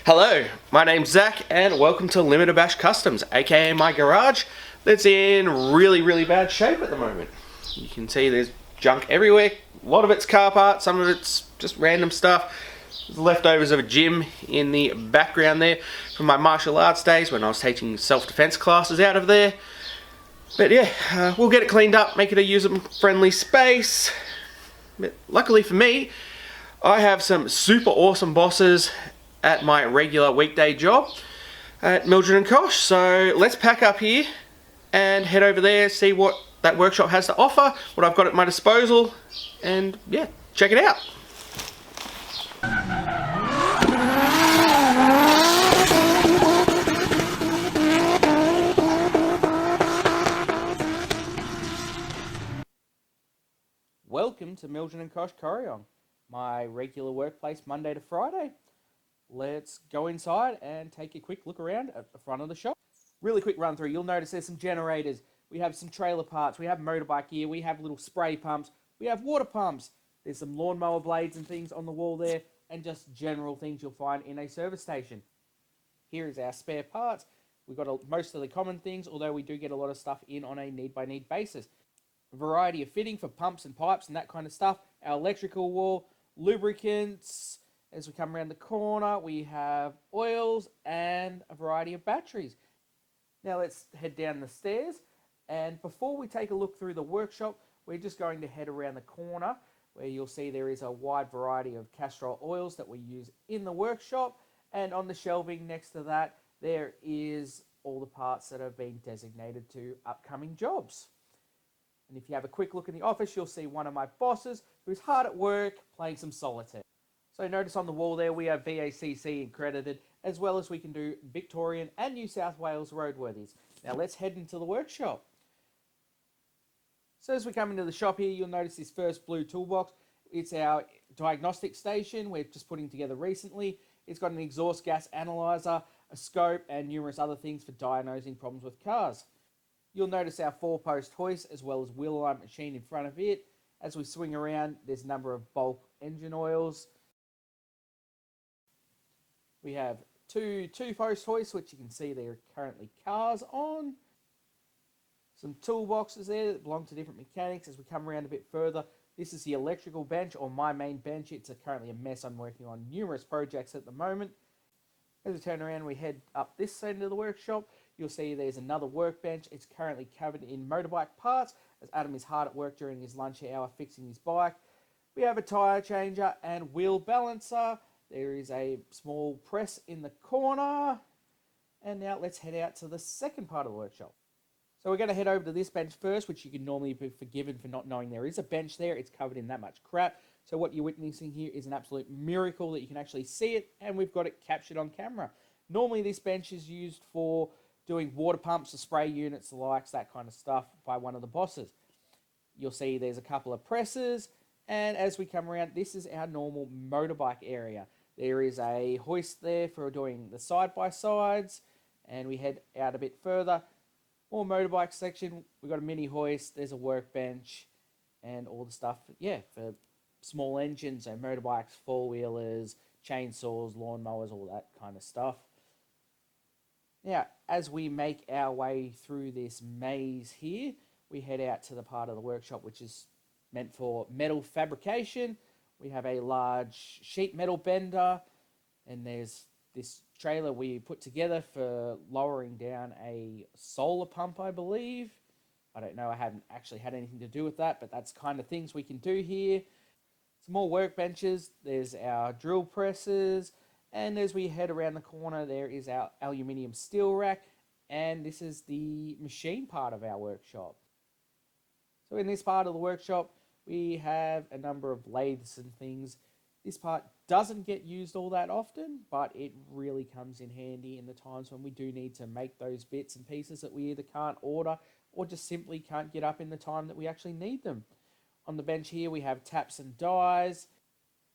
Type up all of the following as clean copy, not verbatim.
Hello, my name's Zach and welcome to Limited Bash Customs, aka my garage that's in really bad shape at the moment. You can see there's junk everywhere. A lot of it's car parts, some of it's just random stuff. There's leftovers of a gym in the background there from my martial arts days when I was teaching self-defense classes out of there. But yeah, we'll get it cleaned up, make it a user-friendly space. But luckily for me, I have some super awesome bosses at my regular weekday job at Mildred & Koch. So let's pack up here and head over there, see what that workshop has to offer, what I've got at my disposal, and yeah, check it out. Welcome to Mildred & Koch Corryong, my regular workplace Monday to Friday. Let's go inside and take a quick look around at the front of the shop. Really quick run through. You'll notice there's some generators. We have some trailer parts. We have motorbike gear. We have little spray pumps. We have water pumps. There's some lawnmower blades and things on the wall there, and just general things you'll find in a service station. Here is our spare parts. We've got most of the common things, although we do get a lot of stuff in on a need-by-need basis. A variety of fitting for pumps and pipes and that kind of stuff. Our electrical wall, lubricants. As we come around the corner, we have oils and a variety of batteries. Now let's head down the stairs. And before we take a look through the workshop, we're just going to head around the corner where you'll see there is a wide variety of Castrol oils that we use in the workshop. And on the shelving next to that, there is all the parts that have been designated to upcoming jobs. And if you have a quick look in the office, you'll see one of my bosses who's hard at work playing some solitaire. So notice on the wall there we have VACC accredited, as well as we can do Victorian and New South Wales roadworthies. Now let's head into the workshop. So as we come into the shop here, you'll notice this first blue toolbox. It's our diagnostic station we're just putting together recently. It's got an exhaust gas analyzer, a scope, and numerous other things for diagnosing problems with cars. You'll notice our 4-post hoist as well as wheel alignment machine in front of it. As we swing around, there's a number of bulk engine oils. We have two 2-post hoists, which you can see there are currently cars on. Some toolboxes there that belong to different mechanics. As we come around a bit further, this is the electrical bench, or my main bench. It's currently a mess. I'm working on numerous projects at the moment. As we turn around, we head up this side of the workshop. You'll see there's another workbench. It's currently covered in motorbike parts, as Adam is hard at work during his lunch hour fixing his bike. We have a tyre changer and wheel balancer. There is a small press in the corner. And now let's head out to the second part of the workshop. So we're going to head over to this bench first, which you can normally be forgiven for not knowing there is a bench there. It's covered in that much crap. So what you're witnessing here is an absolute miracle that you can actually see it, and we've got it captured on camera. Normally this bench is used for doing water pumps, the spray units, the likes, that kind of stuff by one of the bosses. You'll see there's a couple of presses, and as we come around, this is our normal motorbike area. There is a hoist there for doing the side-by-sides, and we head out a bit further. More motorbike section, we've got a mini hoist, there's a workbench, and all the stuff, yeah, for small engines, so motorbikes, four-wheelers, chainsaws, lawnmowers, all that kind of stuff. Now, as we make our way through this maze here, we head out to the part of the workshop which is meant for metal fabrication. We have a large sheet metal bender, and there's this trailer we put together for lowering down a solar pump, I believe. I don't know, I haven't actually had anything to do with that, but that's kind of things we can do here. Some more workbenches, there's our drill presses, and as we head around the corner, there is our aluminium steel rack, and this is the machine part of our workshop. So in this part of the workshop, we have a number of lathes and things. This part doesn't get used all that often, but it really comes in handy in the times when we do need to make those bits and pieces that we either can't order or just simply can't get up in the time that we actually need them. On the bench here, we have taps and dies.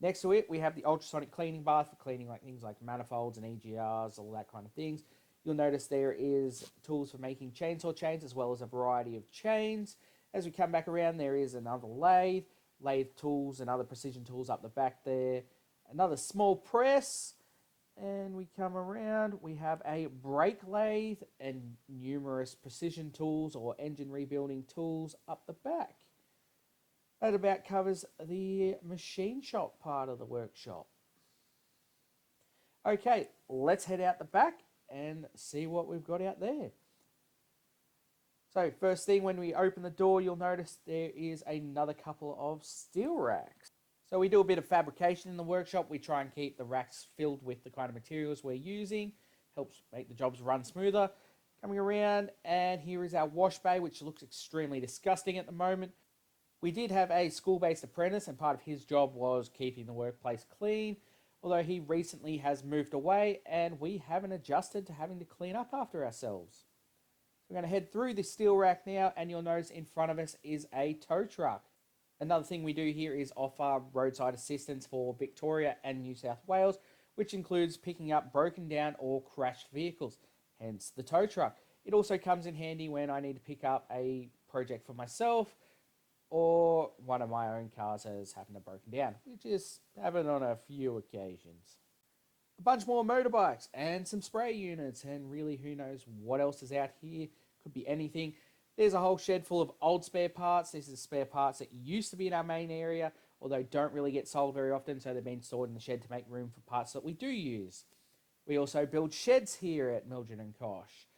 Next to it, we have the ultrasonic cleaning bath for cleaning things like manifolds and EGRs, all that kind of things. You'll notice there is tools for making chainsaw chains as well as a variety of chains. As we come back around, there is another lathe tools and other precision tools up the back there. Another small press, and when we come around, we have a brake lathe and numerous precision tools or engine rebuilding tools up the back. That about covers the machine shop part of the workshop. Okay, let's head out the back and see what we've got out there. So first thing, when we open the door, you'll notice there is another couple of steel racks. So we do a bit of fabrication in the workshop. We try and keep the racks filled with the kind of materials we're using. Helps make the jobs run smoother. Coming around, and here is our wash bay, which looks extremely disgusting at the moment. We did have a school-based apprentice, and part of his job was keeping the workplace clean, although he recently has moved away, and we haven't adjusted to having to clean up after ourselves. We're going to head through this steel rack now, and you'll notice in front of us is a tow truck. Another thing we do here is offer roadside assistance for Victoria and New South Wales, which includes picking up broken down or crashed vehicles, hence the tow truck. It also comes in handy when I need to pick up a project for myself, or one of my own cars has happened to broken down, which is happened on a few occasions. A bunch more motorbikes and some spray units, and really who knows what else is out here. Could be anything. There's a whole shed full of old spare parts. This is spare parts that used to be in our main area, although don't really get sold very often, so they've been stored in the shed to make room for parts that we do use. We also build sheds here at Mildred and Kosh.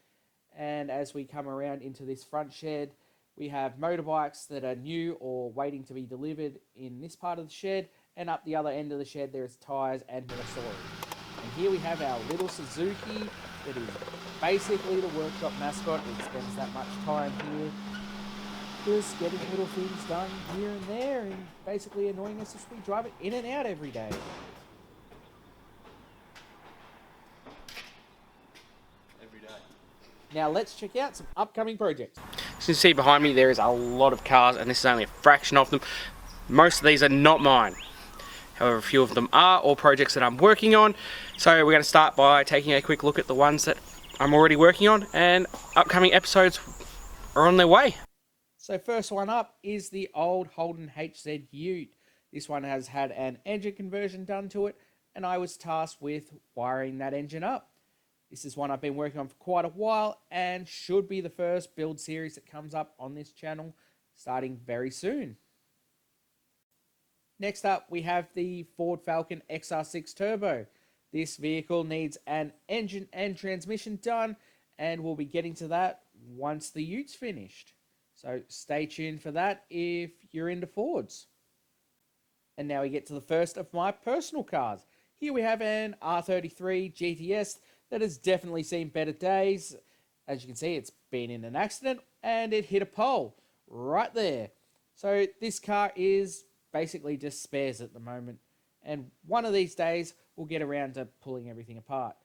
And as we come around into this front shed, we have motorbikes that are new or waiting to be delivered in this part of the shed, and up the other end of the shed there's tyres and more storage. And here we have our little Suzuki that is basically the workshop mascot. It spends that much time here just getting little things done here and there and basically annoying us as we drive it in and out every day. Now let's check out some upcoming projects. As you can see behind me, there is a lot of cars, and this is only a fraction of them. Most of these are not mine. However, a few of them are, all projects that I'm working on. So we're going to start by taking a quick look at the ones that I'm already working on, and upcoming episodes are on their way. So first one up is the old Holden HZ Ute. This one has had an engine conversion done to it, and I was tasked with wiring that engine up. This is one I've been working on for quite a while, and should be the first build series that comes up on this channel starting very soon. Next up, we have the Ford Falcon XR6 Turbo. This vehicle needs an engine and transmission done, and we'll be getting to that once the Ute's finished. So stay tuned for that if you're into Fords. And now we get to the first of my personal cars. Here we have an R33 GTS that has definitely seen better days. As you can see, it's been in an accident and it hit a pole right there. So this car is basically just spares at the moment, and one of these days we'll get around to pulling everything apart.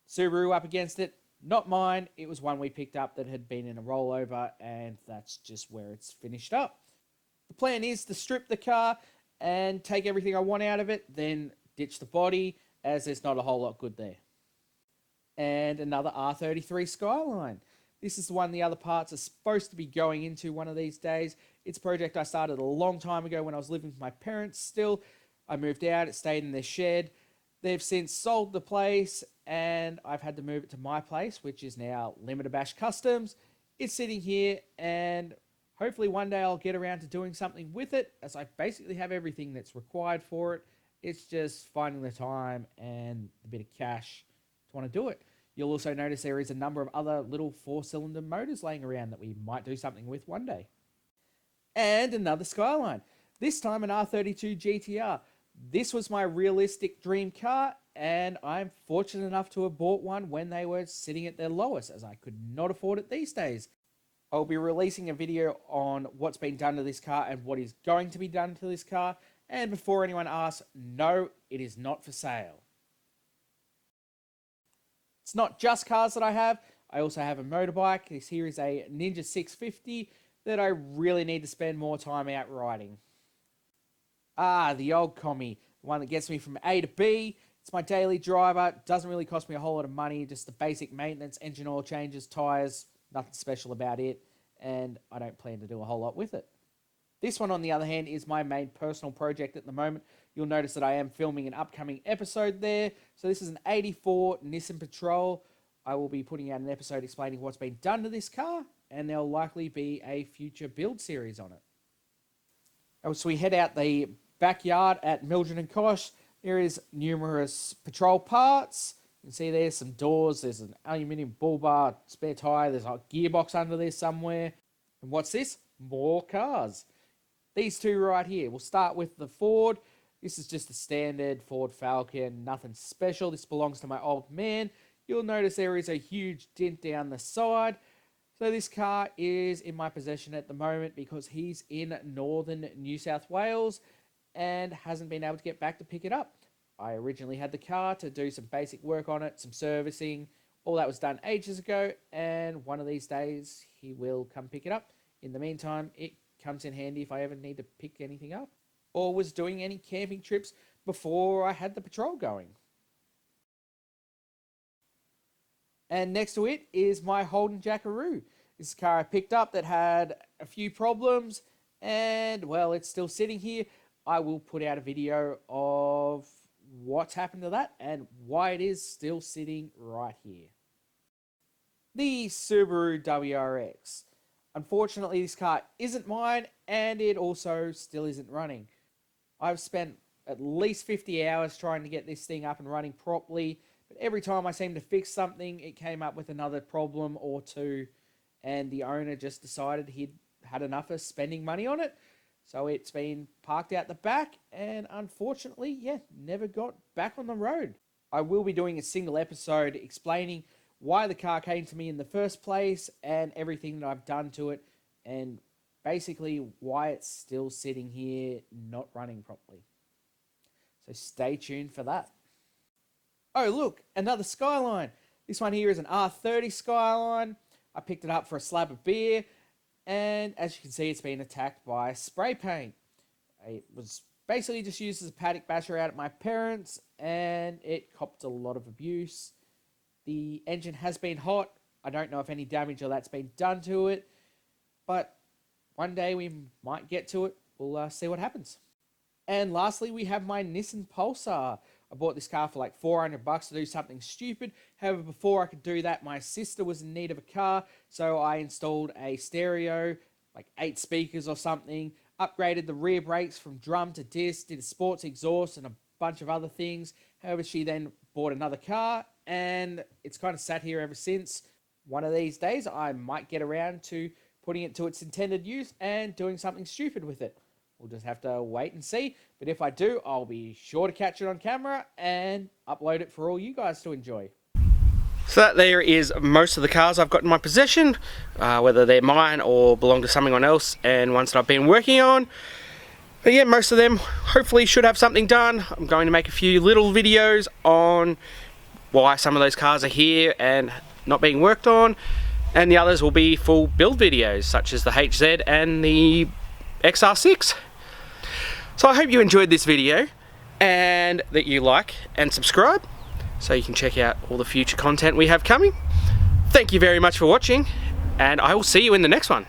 Subaru up against it, not mine. It was one we picked up that had been in a rollover, and that's just where it's finished up. The plan is to strip the car and take everything I want out of it, then ditch the body, as there's not a whole lot good there. And another R33 Skyline. This is the one the other parts are supposed to be going into one of these days. It's a project I started a long time ago when I was living with my parents still. I moved out, it stayed in their shed. They've since sold the place, and I've had to move it to my place, which is now Limited Bash Customs. It's sitting here, and hopefully one day I'll get around to doing something with it, as I basically have everything that's required for it. It's just finding the time and a bit of cash to want to do it. You'll also notice there is a number of other little 4-cylinder motors laying around that we might do something with one day. And another Skyline. This time an R32 GTR. This was my realistic dream car, and I'm fortunate enough to have bought one when they were sitting at their lowest, as I could not afford it these days. I'll be releasing a video on what's been done to this car and what is going to be done to this car. And before anyone asks, no, it is not for sale. It's not just cars that I have. I also have a motorbike. This here is a Ninja 650 that I really need to spend more time out riding. The old Commie, the one that gets me from A to B. It's my daily driver. It doesn't really cost me a whole lot of money, just the basic maintenance, engine oil changes, tyres, nothing special about it, and I don't plan to do a whole lot with it. This one, on the other hand, is my main personal project at the moment. you'll notice that I am filming an upcoming episode there. So this is an 84 Nissan Patrol. I will be putting out an episode explaining what's been done to this car, and there'll likely be a future build series on it. So we head out the backyard at Mildred and Kosh. There is numerous Patrol parts. You can see there's some doors, there's an aluminium bull bar, spare tyre, there's a gearbox under there somewhere. And what's this? More cars. These two right here. We'll start with the Ford. This is just a standard Ford Falcon, nothing special. This belongs to my old man. You'll notice there is a huge dent down the side. So this car is in my possession at the moment because he's in northern New South Wales and hasn't been able to get back to pick it up. I originally had the car to do some basic work on it, some servicing. All that was done ages ago, and one of these days he will come pick it up. In the meantime, it comes in handy if I ever need to pick anything up or was doing any camping trips before I had the Patrol going. And next to it is my Holden Jackaroo. This car I picked up that had a few problems, and well, it's still sitting here. I will put out a video of what's happened to that and why it is still sitting right here. The Subaru WRX. Unfortunately, this car isn't mine, and it also still isn't running. I've spent at least 50 hours trying to get this thing up and running properly, but every time I seemed to fix something, it came up with another problem or two, and the owner just decided he'd had enough of spending money on it. So it's been parked out the back, and unfortunately, never got back on the road. I will be doing a single episode explaining why the car came to me in the first place and everything that I've done to it, and basically why it's still sitting here not running properly. So stay tuned for that. Oh look, another Skyline. This one here is an R30 Skyline. I picked it up for a slab of beer, and as you can see, it's been attacked by spray paint. It was basically just used as a paddock basher out at my parents', and it copped a lot of abuse. The engine has been hot. I don't know if any damage or that's been done to it, but one day we might get to it. We'll see what happens. And lastly, we have my Nissan Pulsar. I bought this car for like $400 to do something stupid. However, before I could do that, my sister was in need of a car, so I installed a stereo, like 8 speakers or something, upgraded the rear brakes from drum to disc, did a sports exhaust and a bunch of other things. However, she then bought another car, and it's kind of sat here ever since. One of these days, I might get around to putting it to its intended use and doing something stupid with it. We'll just have to wait and see. But if I do, I'll be sure to catch it on camera and upload it for all you guys to enjoy. So that there is most of the cars I've got in my possession, whether they're mine or belong to someone else, and ones that I've been working on. But yeah, most of them hopefully should have something done. I'm going to make a few little videos on why some of those cars are here and not being worked on, and the others will be full build videos, such as the HZ and the XR6. So I hope you enjoyed this video and that you like and subscribe so you can check out all the future content we have coming. Thank you very much for watching, and I will see you in the next one.